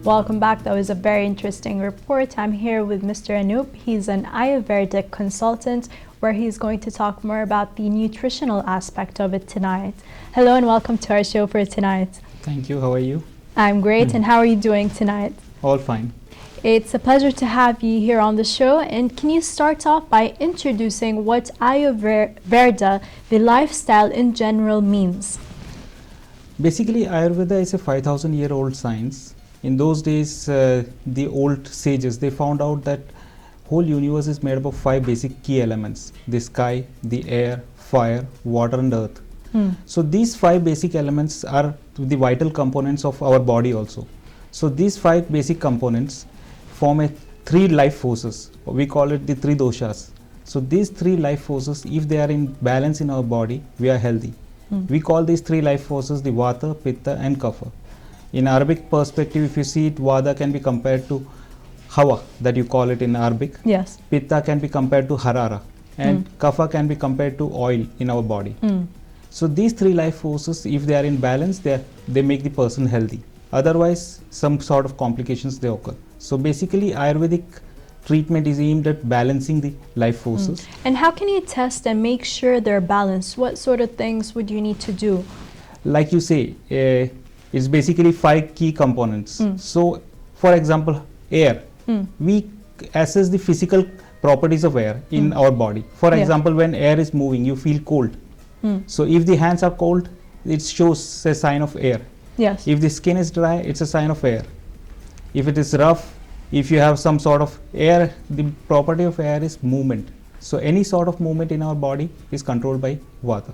Welcome back. That was a very interesting report. I'm here with Mr. Anoop. He's an Ayurvedic consultant where he's going to talk more about the nutritional aspect of it tonight. Hello and welcome to our show for tonight. Thank you. How are you? I'm great. And how are you doing tonight? All fine. It's a pleasure to have you here on the show. And can you start off by introducing what Ayurveda, the lifestyle in general, means? Basically, Ayurveda is a 5,000-year-old science. In those days, the old sages, they found out that whole universe is made up of 5 basic key elements: the sky, the air, fire, water and earth. So these 5 basic elements are the vital components of our body also. So these 5 basic components form 3 life forces. We call it the 3 doshas. So these 3 life forces, if they are in balance in our body, we are healthy. We call these 3 life forces the Vata, Pitta and Kapha. In Arabic perspective, if you see it, Vata can be compared to Hawa, that you call it in Arabic. Yes. Pitta can be compared to Harara. And Kapha can be compared to oil in our body. So these 3 life forces, if they are in balance, they make the person healthy. Otherwise, some sort of complications they occur. So basically, Ayurvedic treatment is aimed at balancing the life forces. And how can you test and make sure they're balanced? What sort of things would you need to do? Like you say, it's basically 5 key components. So, for example, air. We assess the physical properties of air in our body. For example, when air is moving, you feel cold. So if the hands are cold, it shows a sign of air. Yes. If the skin is dry, it's a sign of air. If it is rough, if you have some sort of air, the property of air is movement. So any sort of movement in our body is controlled by Vata.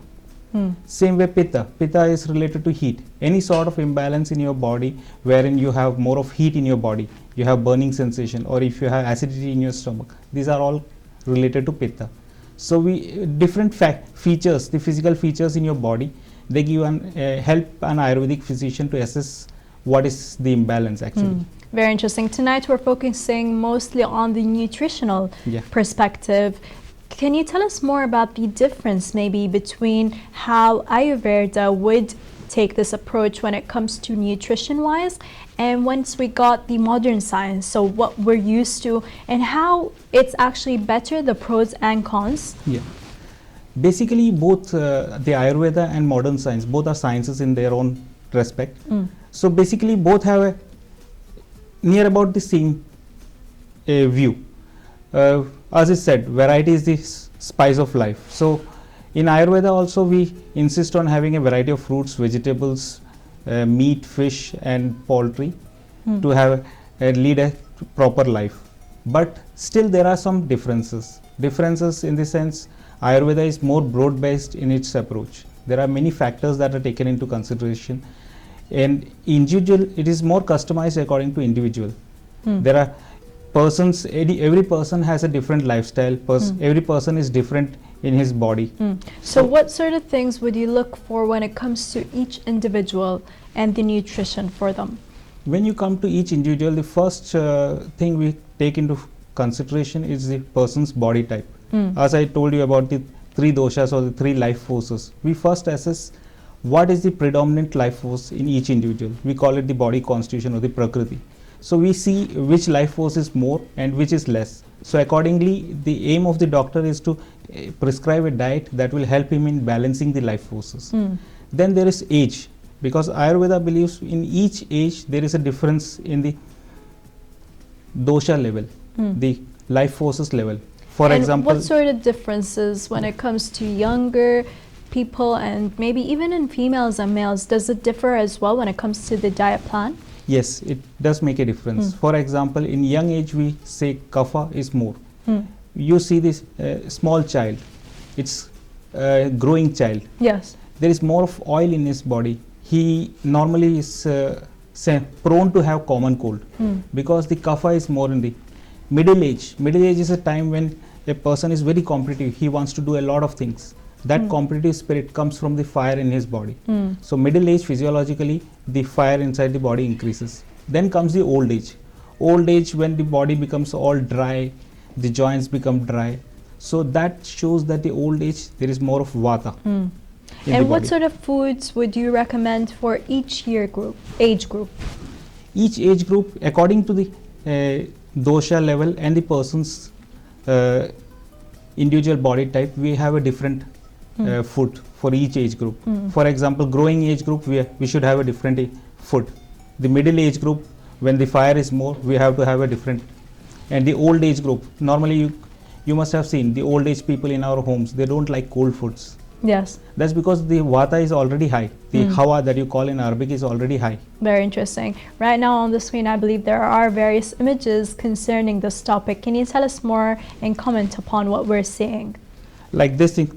Same way Pitta. Pitta is related to heat. Any sort of imbalance in your body wherein you have more of heat in your body, you have burning sensation, or if you have acidity in your stomach, these are all related to Pitta. So different features, the physical features in your body, they give help an Ayurvedic physician to assess what is the imbalance actually. Very interesting. Tonight we're focusing mostly on the nutritional perspective. Can you tell us more about the difference maybe between how Ayurveda would take this approach when it comes to nutrition-wise, and once we got the modern science, so what we're used to, and how it's actually better, the pros and cons? Yeah. Basically, both the Ayurveda and modern science, both are sciences in their own respect. So basically, both have near about the same view. As I said, variety is the spice of life. So in Ayurveda also we insist on having a variety of fruits, vegetables, meat, fish and poultry to have lead a proper life. But still there are some differences. Differences in the sense Ayurveda is more broad based in its approach. There are many factors that are taken into consideration, and individual, it is more customized according to individual. There are persons, every person has a different lifestyle, every person is different in his body. So what sort of things would you look for when it comes to each individual and the nutrition for them? When you come to each individual, the first thing we take into consideration is the person's body type. As I told you about the 3 doshas or the 3 life forces, we first assess what is the predominant life force in each individual. We call it the body constitution or the prakriti. So we see which life force is more and which is less. So accordingly, the aim of the doctor is to prescribe a diet that will help him in balancing the life forces. Then there is age, because Ayurveda believes in each age there is a difference in the dosha level, the life forces level. For example, what sort of differences when it comes to younger people and maybe even in females and males? Does it differ as well when it comes to the diet plan? Yes, it does make a difference. For example, in young age we say kapha is more. You see this small child, it's a growing child. Yes. There is more of oil in his body. He normally is prone to have common cold because the kapha is more in the middle age. Middle age is a time when a person is very competitive. He wants to do a lot of things. That competitive spirit comes from the fire in his body. So middle age, physiologically, the fire inside the body increases. Then comes the old age. Old age, when the body becomes all dry, the joints become dry. So that shows that the old age, there is more of vata. And what sort of foods would you recommend for each age group? Each age group, according to the dosha level and the person's individual body type, we have a different food for each age group. For example, growing age group, we should have a different food. The middle age group, when the fire is more, we have to have a different. And the old age group, normally you must have seen the old age people in our homes, they don't like cold foods. Yes. That's because the vata is already high. The hawa that you call in Arabic is already high. Very interesting. Right now on the screen, I believe there are various images concerning this topic. Can you tell us more and comment upon what we're seeing? Like this thing,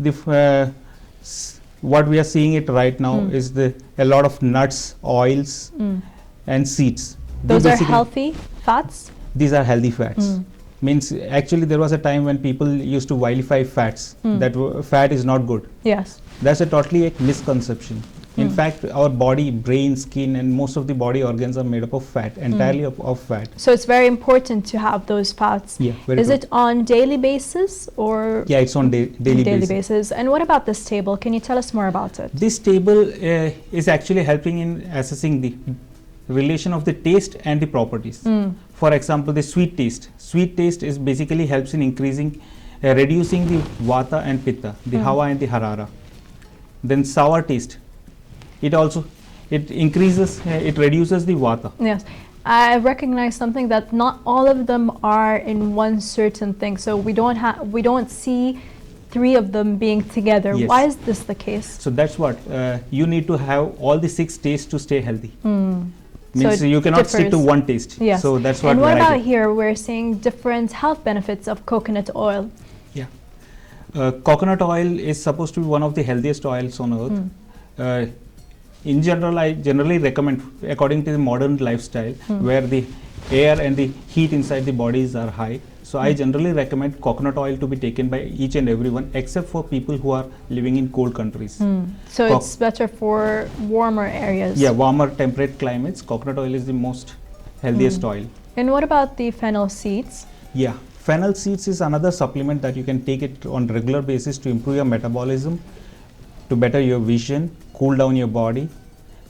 what we are seeing it right now is a lot of nuts, oils, and seeds. Those are healthy fats? These are healthy fats. Means actually there was a time when people used to vilify fats, that fat is not good. Yes. That's a totally a misconception. In fact, our body, brain, skin, and most of the body organs are made up of fat, entirely of fat. So it's very important to have those fats. Yeah, very Is true. it on daily basis or? Yeah, it's on daily basis. And what about this table? Can you tell us more about it? This table is actually helping in assessing the relation of the taste and the properties. For example, the sweet taste. Sweet taste is basically helps in increasing, reducing the vata and pitta, the hawa and the harara. Then sour taste. It increases, it reduces the vata. Yes. I recognize something that not all of them are in one certain thing. So we don't see three of them being together. Yes. Why is this the case? So that's what you need to have all the 6 tastes to stay healthy. Means So you cannot stick to differs. one taste. Yes. So that's what. And what variety. about here? We're seeing different health benefits of coconut oil. Yeah. Coconut oil is supposed to be one of the healthiest oils on earth. In general, I generally recommend, according to the modern lifestyle, where the air and the heat inside the bodies are high. So I generally recommend coconut oil to be taken by each and everyone, except for people who are living in cold countries. So it's better for warmer areas. Yeah, warmer temperate climates, coconut oil is the most healthiest oil. And what about the fennel seeds? Yeah, fennel seeds is another supplement that you can take it on regular basis to improve your metabolism, to better your vision, cool down your body,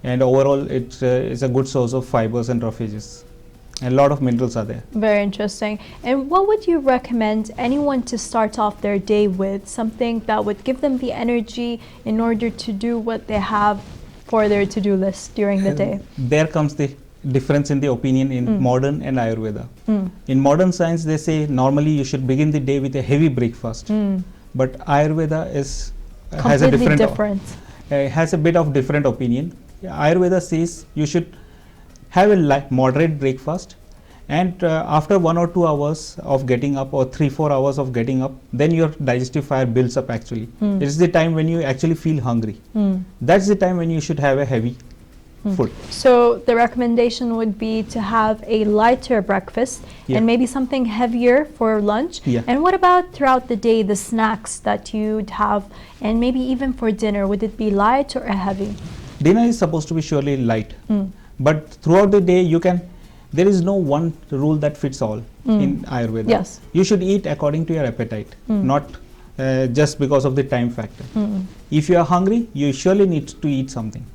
and overall it is a good source of fibers and roughages. And a lot of minerals are there. Very interesting. And what would you recommend anyone to start off their day with? Something that would give them the energy in order to do what they have for their to-do list during the day? There comes the difference in the opinion in modern and Ayurveda. In modern science, they say normally you should begin the day with a heavy breakfast. But Ayurveda has a has a bit of different opinion. Ayurveda says you should have a moderate breakfast, and after 1 or 2 hours of getting up, or 3-4 hours of getting up, then your digestive fire builds up actually. It is the time when you actually feel hungry. That's the time when you should have a heavy food. So the recommendation would be to have a lighter breakfast and maybe something heavier for lunch. And what about throughout the day, the snacks that you'd have, and maybe even for dinner, would it be light or heavy? Dinner is supposed to be surely light, but throughout the day there is no one rule that fits all in Ayurveda. Yes. You should eat according to your appetite, not just because of the time factor. If you are hungry, you surely need to eat something.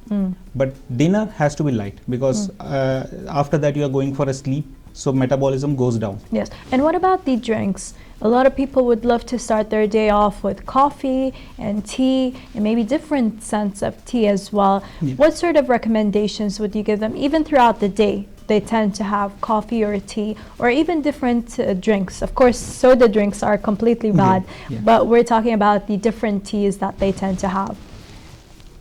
But dinner has to be light, because after that you are going for a sleep, so metabolism goes down. Yes. And what about the drinks? A lot of people would love to start their day off with coffee and tea, and maybe different scents of tea as well. What sort of recommendations would you give them, even throughout the day? They tend to have coffee or tea, or even different drinks. Of course, soda drinks are completely bad, but we're talking about the different teas that they tend to have.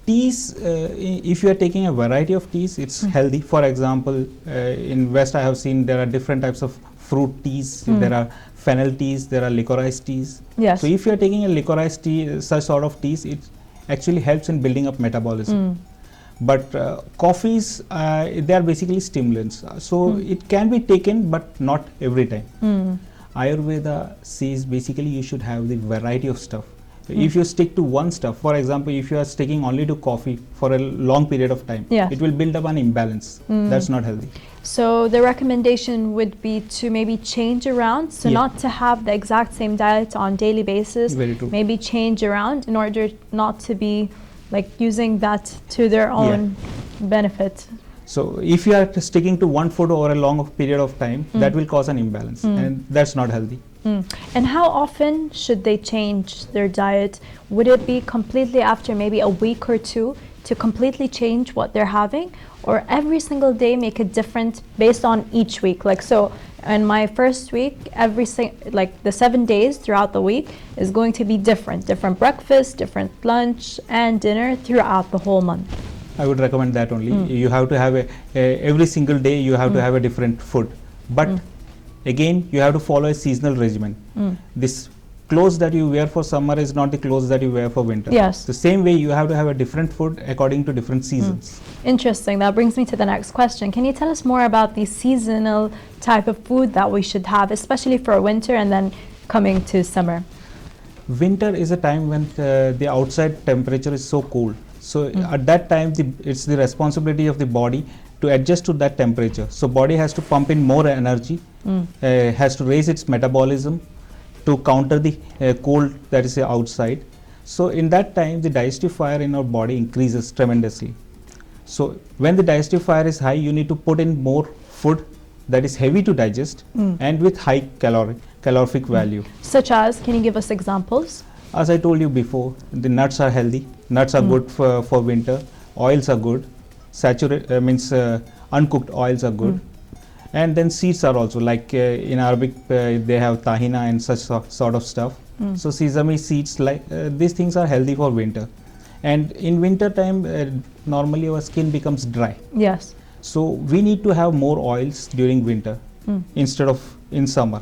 Teas, if you are taking a variety of teas, it's healthy. For example, in West I have seen there are different types of fruit teas. There are fennel teas, there are liquorice teas. Yes. So if you are taking a liquorice tea, such sort of teas, it actually helps in building up metabolism. But coffees, they are basically stimulants. So it can be taken, but not every time. Ayurveda says basically you should have the variety of stuff. If you stick to one stuff, for example, if you are sticking only to coffee for a long period of time, it will build up an imbalance. That's not healthy. So the recommendation would be to maybe change around, so not to have the exact same diet on daily basis. Very true. Maybe change around in order not to be like using that to their own benefit. So if you are sticking to one food over a long period of time, that will cause an imbalance, and that's not healthy. And how often should they change their diet? Would it be completely after maybe a week or two to completely change what they're having, or every single day make it different based on each week? Like, so in my first week, like the 7 days throughout the week is going to be different breakfast, different lunch and dinner throughout the whole month. I would recommend that only. You have to have every single day you have to have a different food, but again you have to follow a seasonal regimen. This clothes that you wear for summer is not the clothes that you wear for winter. Yes. The same way you have to have a different food according to different seasons. Interesting. That brings me to the next question. Can you tell us more about the seasonal type of food that we should have, especially for winter and then coming to summer? Winter is a time when the outside temperature is so cold. So at that time, it's the responsibility of the body to adjust to that temperature. So body has to pump in more energy, has to raise its metabolism to counter the cold that is outside. So in that time, the digestive fire in our body increases tremendously. So when the digestive fire is high, you need to put in more food that is heavy to digest and with high calorific value. Such as, can you give us examples? As I told you before, the nuts are healthy. Nuts are good for winter. Oils are good. Uncooked oils are good. And then seeds are also, like in Arabic they have tahina and such sort of stuff. So sesame seeds, like these things are healthy for winter. And in winter time, normally our skin becomes dry. Yes. So we need to have more oils during winter instead of in summer.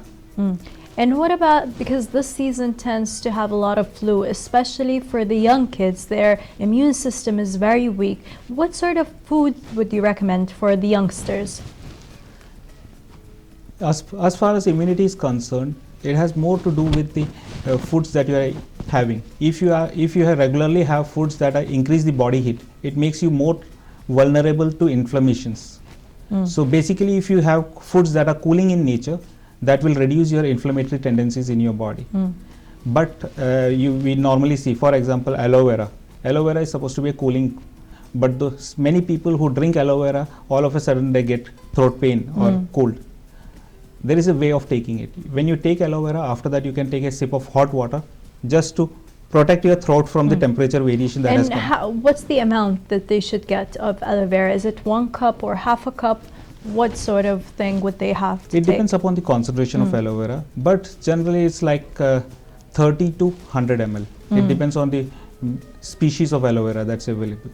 And what about, because this season tends to have a lot of flu, especially for the young kids, their immune system is very weak. What sort of food would you recommend for the youngsters? As far as immunity is concerned, it has more to do with the foods that you are having. If you regularly have foods that increase the body heat, it makes you more vulnerable to inflammations. So basically, if you have foods that are cooling in nature, that will reduce your inflammatory tendencies in your body. But we normally see, for example, aloe vera. Aloe vera is supposed to be a cooling, but many people who drink aloe vera, all of a sudden they get throat pain or cold. There is a way of taking it. When you take aloe vera, after that you can take a sip of hot water just to protect your throat from the temperature variation that has come. And what's the amount that they should get of aloe vera? Is it 1 cup or half a cup? What sort of thing would they have to take? It depends upon the concentration of aloe vera, but generally it's like 30 to 100 ml. It depends on the species of aloe vera that's available.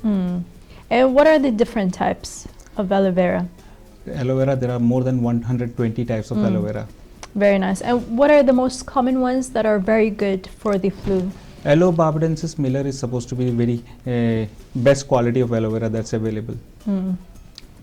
And what are the different types of aloe vera? Aloe vera, there are more than 120 types of aloe vera. Very nice. And what are the most common ones that are very good for the flu? Aloe barbadensis Miller is supposed to be the very best quality of aloe vera that's available.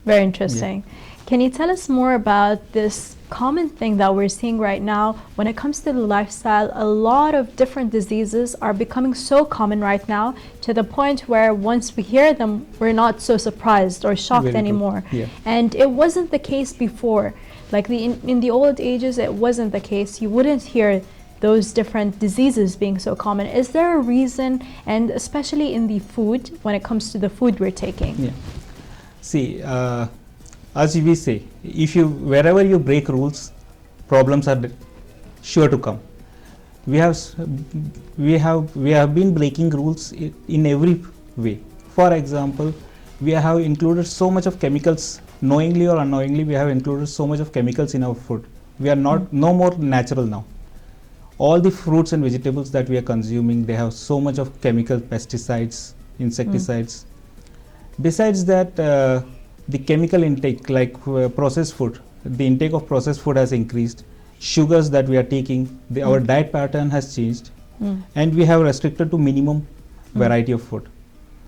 Very interesting. Yeah. Can you tell us more about this common thing that we're seeing right now when it comes to the lifestyle? A lot of different diseases are becoming so common right now to the point where once we hear them, we're not so surprised or shocked anymore. Yeah. And it wasn't the case before. Like in the old ages, it wasn't the case. You wouldn't hear those different diseases being so common. Is there a reason, and especially in the food, when it comes to the food we're taking? Yeah. See, as we say, wherever you break rules, problems are sure to come. We have been breaking rules in every way. For example, we have included so much of chemicals, knowingly or unknowingly. We have included so much of chemicals in our food. We are no more natural now. All the fruits and vegetables that we are consuming, they have so much of chemical pesticides, insecticides. Besides that, the chemical intake, like processed food, the intake of processed food has increased. Sugars that we are taking, our diet pattern has changed, and we have restricted to minimum variety of food.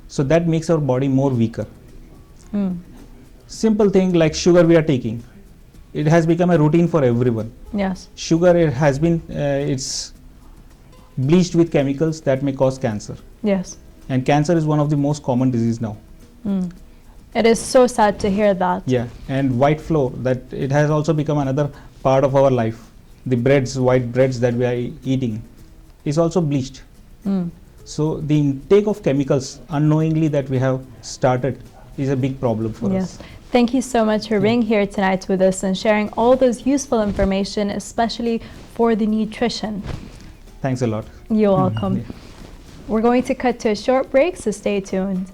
So that makes our body more weaker. Simple thing like sugar we are taking, it has become a routine for everyone. Yes. Sugar, it has been, it's bleached with chemicals that may cause cancer. Yes. And cancer is one of the most common disease now. It is so sad to hear that. Yeah, and white flour, that it has also become another part of our life. The white breads that we are eating is also bleached. So the intake of chemicals unknowingly that we have started is a big problem for us. Thank you so much for being here tonight with us and sharing all those useful information, especially for the nutrition. Thanks a lot. You're welcome. We're going to cut to a short break, so stay tuned.